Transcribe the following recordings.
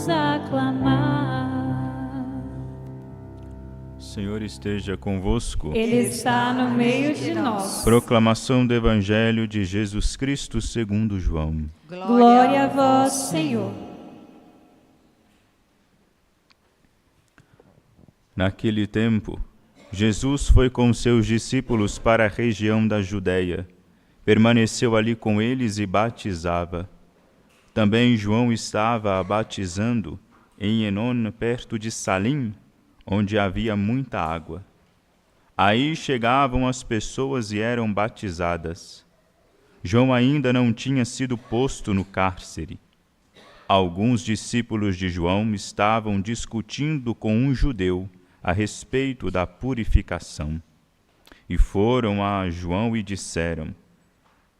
vos aclamar. Senhor esteja convosco. Ele está no meio de nós. Proclamação do Evangelho de Jesus Cristo segundo João. Glória a vós, Senhor. Naquele tempo, Jesus foi com seus discípulos para a região da Judéia. Permaneceu ali com eles e batizava. Também João estava batizando em Enon, perto de Salim, onde havia muita água. Aí chegavam as pessoas e eram batizadas. João ainda não tinha sido posto no cárcere. Alguns discípulos de João estavam discutindo com um judeu a respeito da purificação. E foram a João e disseram: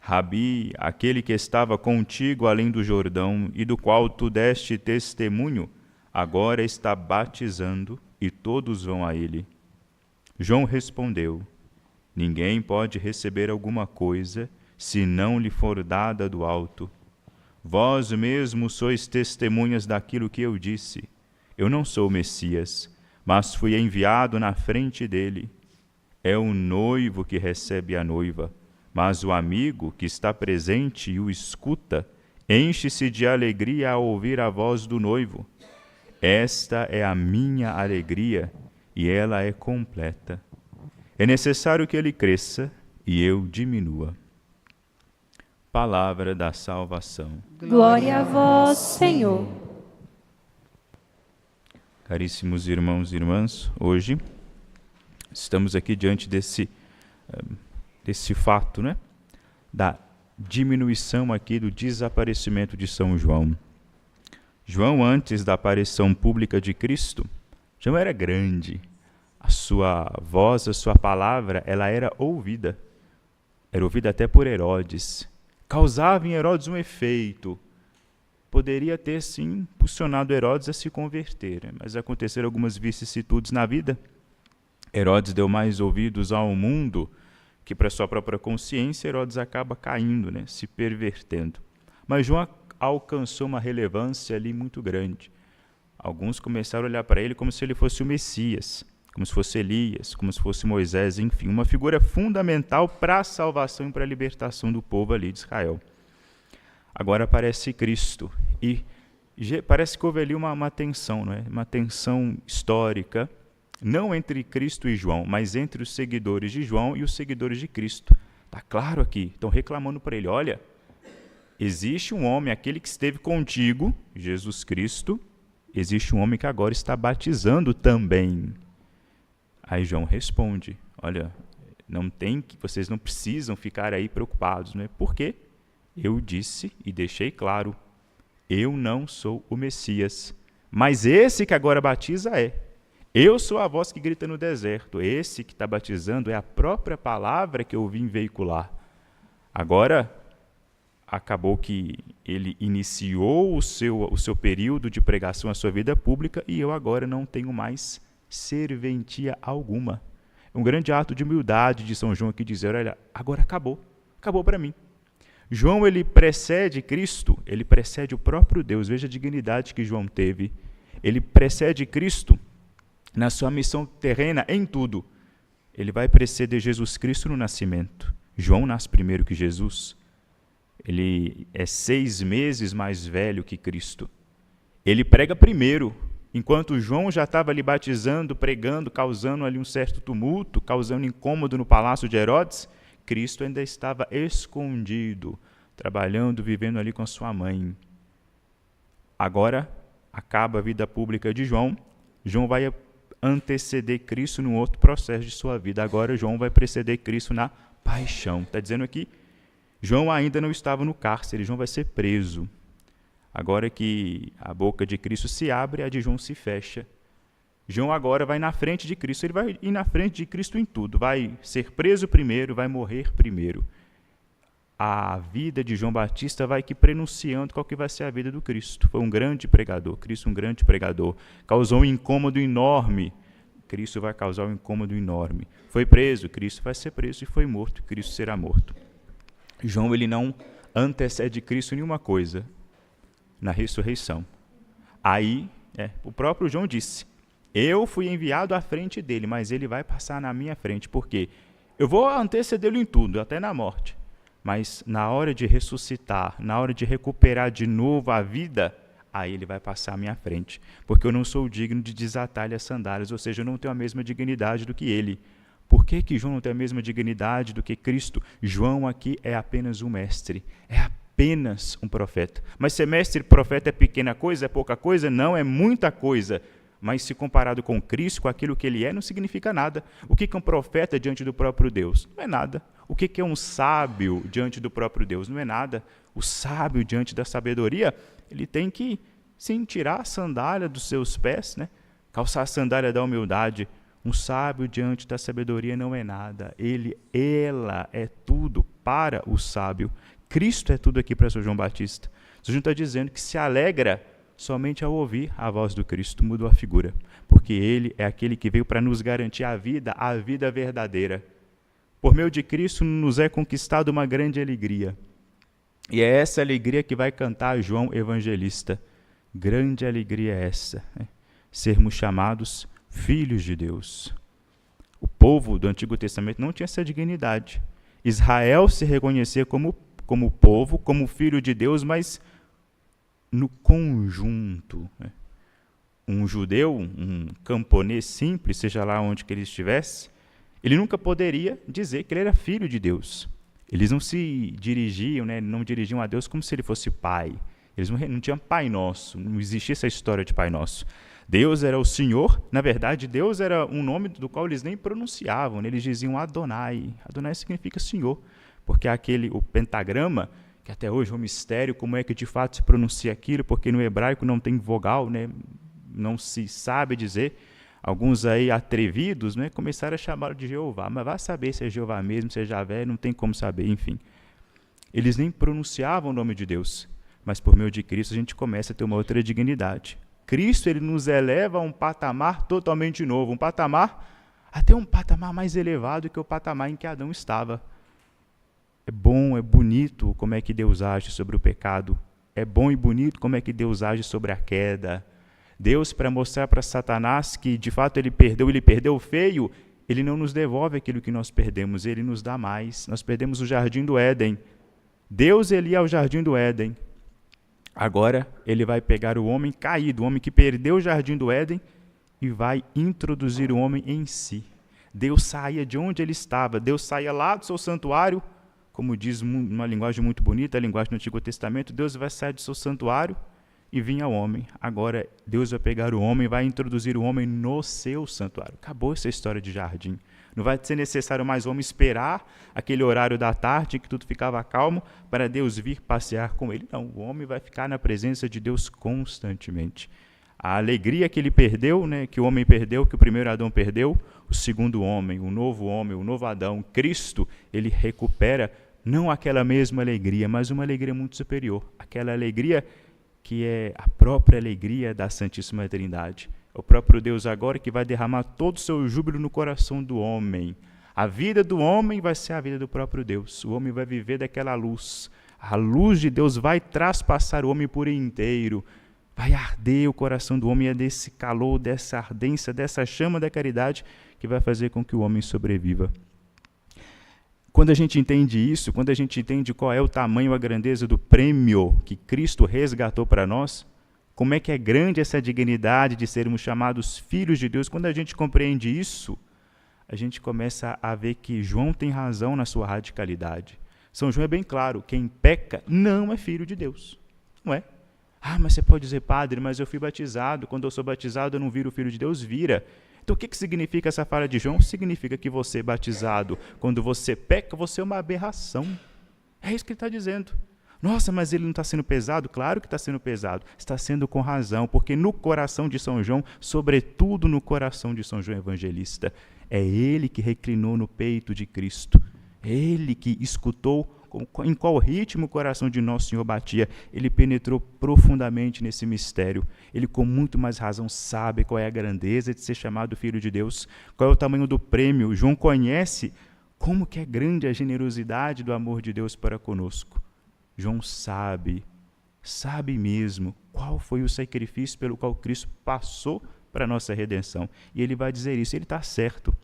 Rabi, aquele que estava contigo além do Jordão e do qual tu deste testemunho, agora está batizando e todos vão a ele. João respondeu: Ninguém pode receber alguma coisa se não lhe for dada do alto. Vós mesmos sois testemunhas daquilo que eu disse. Eu não sou o Messias, mas fui enviado na frente dele. É o noivo que recebe a noiva, mas o amigo que está presente e o escuta enche-se de alegria ao ouvir a voz do noivo. Esta é a minha alegria e ela é completa. É necessário que ele cresça e eu diminua. Palavra da salvação. Glória a vós, Senhor. Caríssimos irmãos e irmãs, hoje estamos aqui diante desse fato, né? Da diminuição aqui do desaparecimento de São João. João, antes da aparição pública de Cristo, João era grande. A sua voz, a sua palavra, ela era ouvida. Era ouvida até por Herodes. Causava em Herodes um efeito. Poderia ter, sim, impulsionado Herodes a se converter, mas aconteceram algumas vicissitudes na vida. Herodes deu mais ouvidos ao mundo que para sua própria consciência. Herodes acaba caindo, né, se pervertendo. Mas João alcançou uma relevância ali muito grande. Alguns começaram a olhar para ele como se ele fosse o Messias, como se fosse Elias, como se fosse Moisés, enfim, uma figura fundamental para a salvação e para a libertação do povo ali de Israel. Agora aparece Cristo e parece que houve ali uma tensão, não é? Uma tensão histórica, não entre Cristo e João, mas entre os seguidores de João e os seguidores de Cristo. Está claro aqui, estão reclamando para ele: olha, existe um homem, aquele que esteve contigo, Jesus Cristo, existe um homem que agora está batizando também. Aí João responde: olha, vocês não precisam ficar aí preocupados, né? Porque eu disse e deixei claro, eu não sou o Messias, mas esse que agora batiza é. Eu sou a voz que grita no deserto, esse que está batizando é a própria palavra que eu vim veicular. Agora, acabou que ele iniciou o seu período de pregação, a sua vida pública, e eu agora não tenho mais serventia alguma. É um grande ato de humildade de São João aqui dizer: olha, agora acabou para mim. João, ele precede Cristo, ele precede o próprio Deus. Veja a dignidade que João teve. Ele precede Cristo na sua missão terrena em tudo. Ele vai preceder Jesus Cristo no nascimento. João nasce primeiro que Jesus. Ele é 6 meses mais velho que Cristo. Ele prega primeiro, enquanto João já estava ali batizando, pregando, causando ali um certo tumulto, causando incômodo no palácio de Herodes. Cristo ainda estava escondido, trabalhando, vivendo ali com a sua mãe. Agora, acaba a vida pública de João. João vai anteceder Cristo num outro processo de sua vida. Agora, João vai preceder Cristo na paixão. Está dizendo aqui, João ainda não estava no cárcere, João vai ser preso. Agora que a boca de Cristo se abre, a de João se fecha. João agora vai na frente de Cristo, ele vai ir na frente de Cristo em tudo, vai ser preso primeiro, vai morrer primeiro. A vida de João Batista vai aqui prenunciando qual que vai ser a vida do Cristo. Foi um grande pregador, Cristo um grande pregador, causou um incômodo enorme, Cristo vai causar um incômodo enorme. Foi preso, Cristo vai ser preso, e foi morto, Cristo será morto. João, ele não antecede Cristo em nenhuma coisa na ressurreição. Aí, o próprio João disse, eu fui enviado à frente dele, mas ele vai passar na minha frente, porque eu vou antecedê-lo em tudo, até na morte. Mas na hora de ressuscitar, na hora de recuperar de novo a vida, aí ele vai passar à minha frente, porque eu não sou digno de desatar-lhe as sandálias, ou seja, eu não tenho a mesma dignidade do que ele. Por que João não tem a mesma dignidade do que Cristo? João aqui é apenas um mestre, é apenas um profeta. Mas ser mestre e profeta é pequena coisa, é pouca coisa? Não, é muita coisa. Mas se comparado com Cristo, com aquilo que ele é, não significa nada. O que é um profeta diante do próprio Deus? Não é nada. O que é um sábio diante do próprio Deus? Não é nada. O sábio diante da sabedoria, ele tem que, sim, tirar a sandália dos seus pés, né? Calçar a sandália da humildade. Um sábio diante da sabedoria não é nada. Ela é tudo para o sábio. Cristo é tudo aqui para São João Batista. São João está dizendo que se alegra somente ao ouvir a voz do Cristo. Mudou a figura, porque ele é aquele que veio para nos garantir a vida verdadeira. Por meio de Cristo nos é conquistada uma grande alegria. E é essa alegria que vai cantar João Evangelista. Grande alegria é essa, né? Sermos chamados filhos de Deus. O povo do Antigo Testamento não tinha essa dignidade. Israel se reconhecia como povo, como filho de Deus, mas no conjunto, né? Um judeu, um camponês simples, seja lá onde que ele estivesse, ele nunca poderia dizer que ele era filho de Deus. Eles não se dirigiam, né? Não dirigiam a Deus como se ele fosse pai. Eles não tinham Pai Nosso, não existia essa história de Pai Nosso. Deus era o Senhor, na verdade, Deus era um nome do qual eles nem pronunciavam, né? Eles diziam Adonai. Adonai significa Senhor, porque o pentagrama, que até hoje é um mistério, como é que de fato se pronuncia aquilo, porque no hebraico não tem vogal, né? Não se sabe dizer. Alguns aí atrevidos, né, começaram a chamá-lo de Jeová, mas vai saber se é Jeová mesmo, se é Javé, não tem como saber, enfim. Eles nem pronunciavam o nome de Deus, mas por meio de Cristo a gente começa a ter uma outra dignidade. Cristo, ele nos eleva a um patamar totalmente novo, até um patamar mais elevado que o patamar em que Adão estava. É bom, é bonito como é que Deus age sobre o pecado. É bom e bonito como é que Deus age sobre a queda. Deus, para mostrar para Satanás que de fato ele perdeu feio, ele não nos devolve aquilo que nós perdemos, ele nos dá mais. Nós perdemos o jardim do Éden. Deus, ele ia ao jardim do Éden. Agora ele vai pegar o homem caído, o homem que perdeu o jardim do Éden, e vai introduzir o homem em si. Deus saía de onde ele estava, Deus saía lá do seu santuário, como diz uma linguagem muito bonita, a linguagem do Antigo Testamento, Deus vai sair do seu santuário e vinha o homem. Agora Deus vai pegar o homem e vai introduzir o homem no seu santuário. Acabou essa história de jardim. Não vai ser necessário mais o homem esperar aquele horário da tarde que tudo ficava calmo para Deus vir passear com ele. Não, o homem vai ficar na presença de Deus constantemente. A alegria que ele perdeu, né, que o homem perdeu, que o primeiro Adão perdeu, o segundo homem, o novo Adão, Cristo, ele recupera não aquela mesma alegria, mas uma alegria muito superior. Aquela alegria que é a própria alegria da Santíssima Trindade. É o próprio Deus agora que vai derramar todo o seu júbilo no coração do homem. A vida do homem vai ser a vida do próprio Deus. O homem vai viver daquela luz. A luz de Deus vai traspassar o homem por inteiro. Vai arder o coração do homem, é desse calor, dessa ardência, dessa chama da caridade que vai fazer com que o homem sobreviva. Quando a gente entende isso, quando a gente entende qual é o tamanho, a grandeza do prêmio que Cristo resgatou para nós, como é que é grande essa dignidade de sermos chamados filhos de Deus, quando a gente compreende isso, a gente começa a ver que João tem razão na sua radicalidade. São João é bem claro, quem peca não é filho de Deus. Não é. Ah, mas você pode dizer, padre, mas eu fui batizado, quando eu sou batizado eu não viro filho de Deus? Vira. Então o que significa essa fala de João? Significa que você batizado, quando você peca, você é uma aberração. É isso que ele está dizendo. Nossa, mas ele não está sendo pesado? Claro que está sendo pesado. Está sendo com razão, porque no coração de São João, sobretudo no coração de São João Evangelista, é ele que reclinou no peito de Cristo. Ele que escutou em qual ritmo o coração de Nosso Senhor batia. Ele penetrou profundamente nesse mistério. Ele com muito mais razão sabe qual é a grandeza de ser chamado Filho de Deus, qual é o tamanho do prêmio. João conhece como que é grande a generosidade do amor de Deus para conosco. João sabe sabe mesmo qual foi o sacrifício pelo qual Cristo passou para a nossa redenção. E ele vai dizer isso, ele está certo.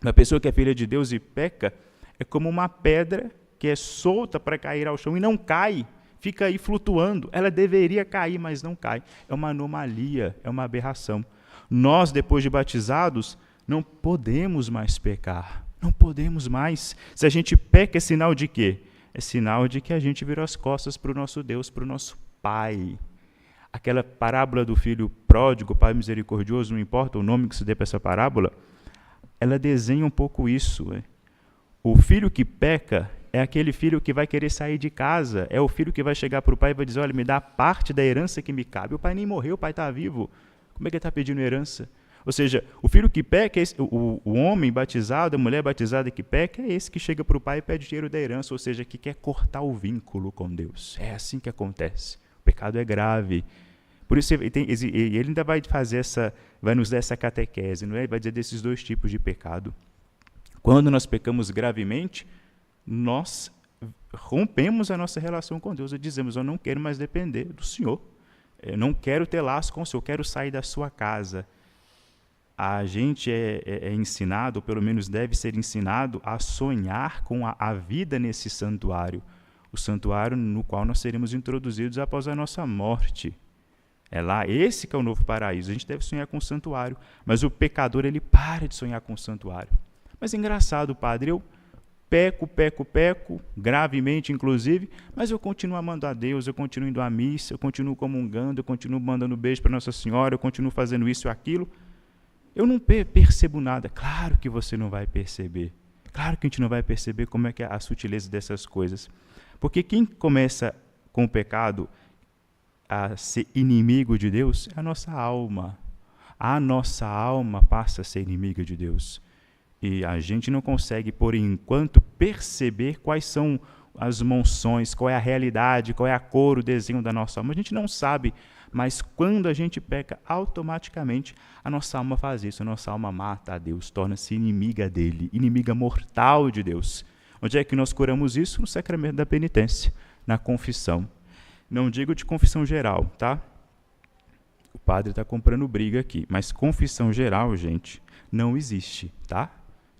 Uma pessoa que é filha de Deus e peca é como uma pedra que é solta para cair ao chão e não cai, fica aí flutuando. Ela deveria cair, mas não cai. É uma anomalia, é uma aberração. Nós, depois de batizados, não podemos mais pecar. Não podemos mais. Se a gente peca, é sinal de quê? É sinal de que a gente virou as costas para o nosso Deus, para o nosso Pai. Aquela parábola do filho pródigo, Pai misericordioso, não importa o nome que se dê para essa parábola, ela desenha um pouco isso. O filho que peca é aquele filho que vai querer sair de casa, é o filho que vai chegar para o pai e vai dizer, olha, me dá parte da herança que me cabe. O pai nem morreu, o pai está vivo. Como é que ele está pedindo herança? Ou seja, o filho que peca, o homem batizado, a mulher batizada que peca, é esse que chega para o pai e pede dinheiro da herança, ou seja, que quer cortar o vínculo com Deus. É assim que acontece. O pecado é grave. Por isso ele ainda vai nos dar essa catequese, não é? Ele vai dizer desses dois tipos de pecado. Quando nós pecamos gravemente, nós rompemos a nossa relação com Deus e dizemos, eu não quero mais depender do Senhor. Eu não quero ter laço com o Senhor, eu quero sair da sua casa. A gente é ensinado, ou pelo menos deve ser ensinado, a sonhar com a vida nesse santuário. O santuário no qual nós seremos introduzidos após a nossa morte. É lá, esse que é o novo paraíso. A gente deve sonhar com o santuário. Mas o pecador, ele para de sonhar com o santuário. Mas é engraçado, padre, eu peco, gravemente inclusive, mas eu continuo amando a Deus, eu continuo indo à missa, eu continuo comungando, eu continuo mandando beijo para Nossa Senhora, eu continuo fazendo isso e aquilo. Eu não percebo nada. Claro que você não vai perceber. Claro que a gente não vai perceber como é que é a sutileza dessas coisas. Porque quem começa com o pecado a ser inimigo de Deus é a nossa alma. A nossa alma passa a ser inimiga de Deus. E a gente não consegue, por enquanto, perceber quais são as monções, qual é a realidade, qual é a cor, o desenho da nossa alma. A gente não sabe, mas quando a gente peca, automaticamente a nossa alma faz isso. A nossa alma mata a Deus, torna-se inimiga dele, inimiga mortal de Deus. Onde é que nós curamos isso? No sacramento da penitência, na confissão. Não digo de confissão geral, tá? O padre está comprando briga aqui, mas confissão geral, gente, não existe, tá?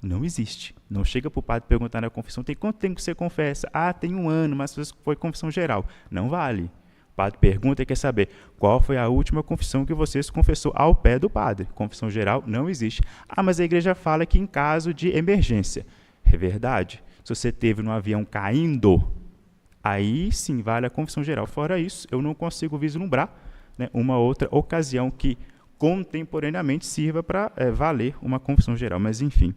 Não existe. Não chega para o padre perguntar na confissão, tem quanto tempo que você confessa? Ah, tem 1 ano, mas foi confissão geral. Não vale. O padre pergunta e quer saber qual foi a última confissão que você se confessou ao pé do padre. Confissão geral não existe. Ah, mas a igreja fala que em caso de emergência. É verdade. Se você teve no avião caindo, aí sim vale a confissão geral. Fora isso, eu não consigo vislumbrar, né, uma outra ocasião que contemporaneamente sirva para valer uma confissão geral. Mas, enfim.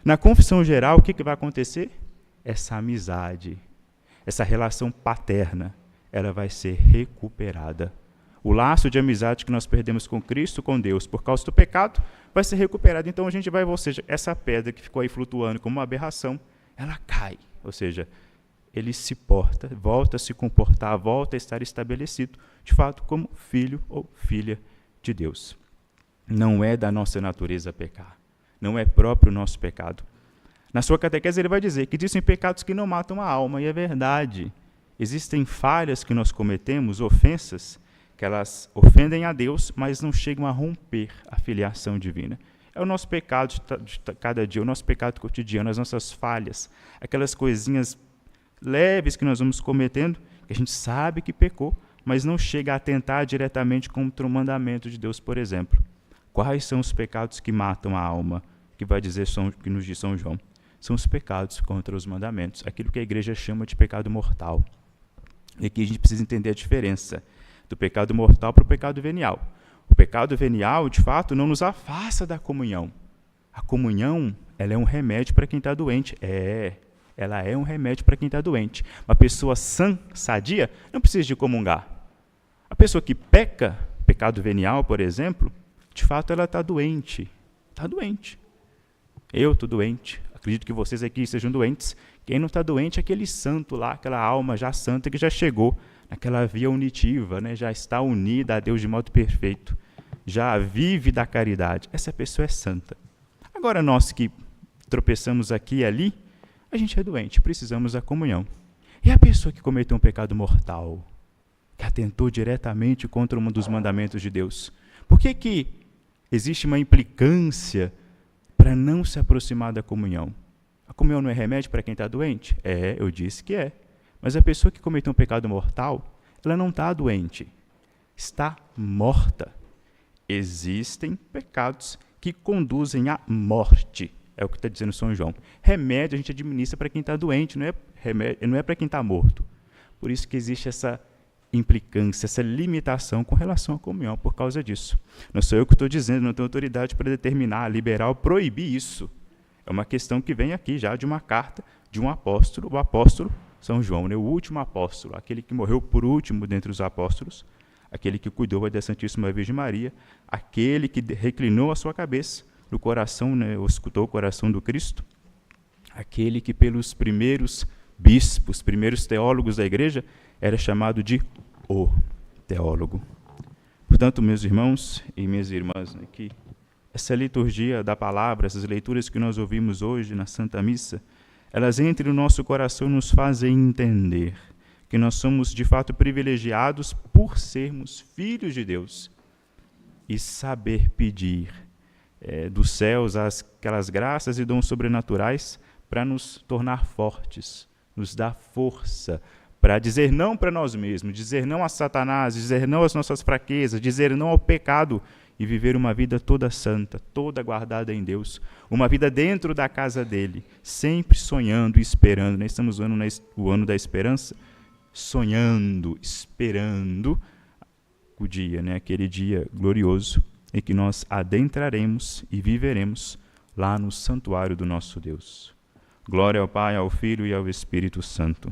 Na confissão geral, o que vai acontecer? Essa amizade, essa relação paterna, ela vai ser recuperada. O laço de amizade que nós perdemos com Cristo, com Deus, por causa do pecado, vai ser recuperado. Então a gente vai, ou seja, essa pedra que ficou aí flutuando como uma aberração, ela cai. Ou seja, ele se porta, volta a se comportar, volta a estar estabelecido, de fato, como filho ou filha de Deus. Não é da nossa natureza pecar. Não é próprio o nosso pecado. Na sua catequese ele vai dizer que existem pecados que não matam a alma, e é verdade. Existem falhas que nós cometemos, ofensas, que elas ofendem a Deus, mas não chegam a romper a filiação divina. É o nosso pecado de cada dia, o nosso pecado cotidiano, as nossas falhas, aquelas coisinhas leves que nós vamos cometendo, que a gente sabe que pecou, mas não chega a atentar diretamente contra o mandamento de Deus, por exemplo. Quais são os pecados que matam a alma? Que vai dizer que nos diz São João? São os pecados contra os mandamentos, aquilo que a igreja chama de pecado mortal. E aqui a gente precisa entender a diferença do pecado mortal para o pecado venial. O pecado venial, de fato, não nos afasta da comunhão. A comunhão, ela é um remédio para quem está doente. Ela é um remédio para quem está doente. Uma pessoa sã, sadia, não precisa de comungar. A pessoa que peca, pecado venial, por exemplo, de fato ela está doente. Está doente. Eu estou doente. Acredito que vocês aqui sejam doentes. Quem não está doente é aquele santo lá, aquela alma já santa que já chegou naquela via unitiva, né? Já está unida a Deus de modo perfeito. Já vive da caridade. Essa pessoa é santa. Agora nós que tropeçamos aqui e ali, a gente é doente, precisamos da comunhão. E a pessoa que cometeu um pecado mortal? que atentou diretamente contra um dos mandamentos de Deus. Por que existe uma implicância para não se aproximar da comunhão? A comunhão não é remédio para quem está doente? Eu disse que é. Mas a pessoa que cometeu um pecado mortal, ela não está doente, está morta. Existem pecados que conduzem à morte, é o que está dizendo São João. Remédio a gente administra para quem está doente, não é para quem está morto. Por isso que existe essa implicância, essa limitação com relação à comunhão, por causa disso. Não sou eu que estou dizendo, não tenho autoridade para determinar, liberar ou proibir isso. É uma questão que vem aqui já de uma carta de um apóstolo, o apóstolo São João, né? O último apóstolo, aquele que morreu por último dentre os apóstolos, aquele que cuidou da Santíssima Virgem Maria, aquele que reclinou a sua cabeça no coração, né? Escutou o coração do Cristo, aquele que pelos primeiros bispos, primeiros teólogos da igreja, era chamado de o teólogo. Portanto, meus irmãos e minhas irmãs, né, que essa liturgia da palavra, essas leituras que nós ouvimos hoje na Santa Missa, elas entrem no nosso coração e nos fazem entender que nós somos de fato privilegiados por sermos filhos de Deus e saber pedir dos céus aquelas graças e dons sobrenaturais para nos tornar fortes, nos dar força para dizer não para nós mesmos, dizer não a Satanás, dizer não às nossas fraquezas, dizer não ao pecado e viver uma vida toda santa, toda guardada em Deus, uma vida dentro da casa dele, sempre sonhando e esperando. Nós estamos o ano da esperança, sonhando, esperando o dia, né? Aquele dia glorioso em que nós adentraremos e viveremos lá no santuário do nosso Deus. Glória ao Pai, ao Filho e ao Espírito Santo.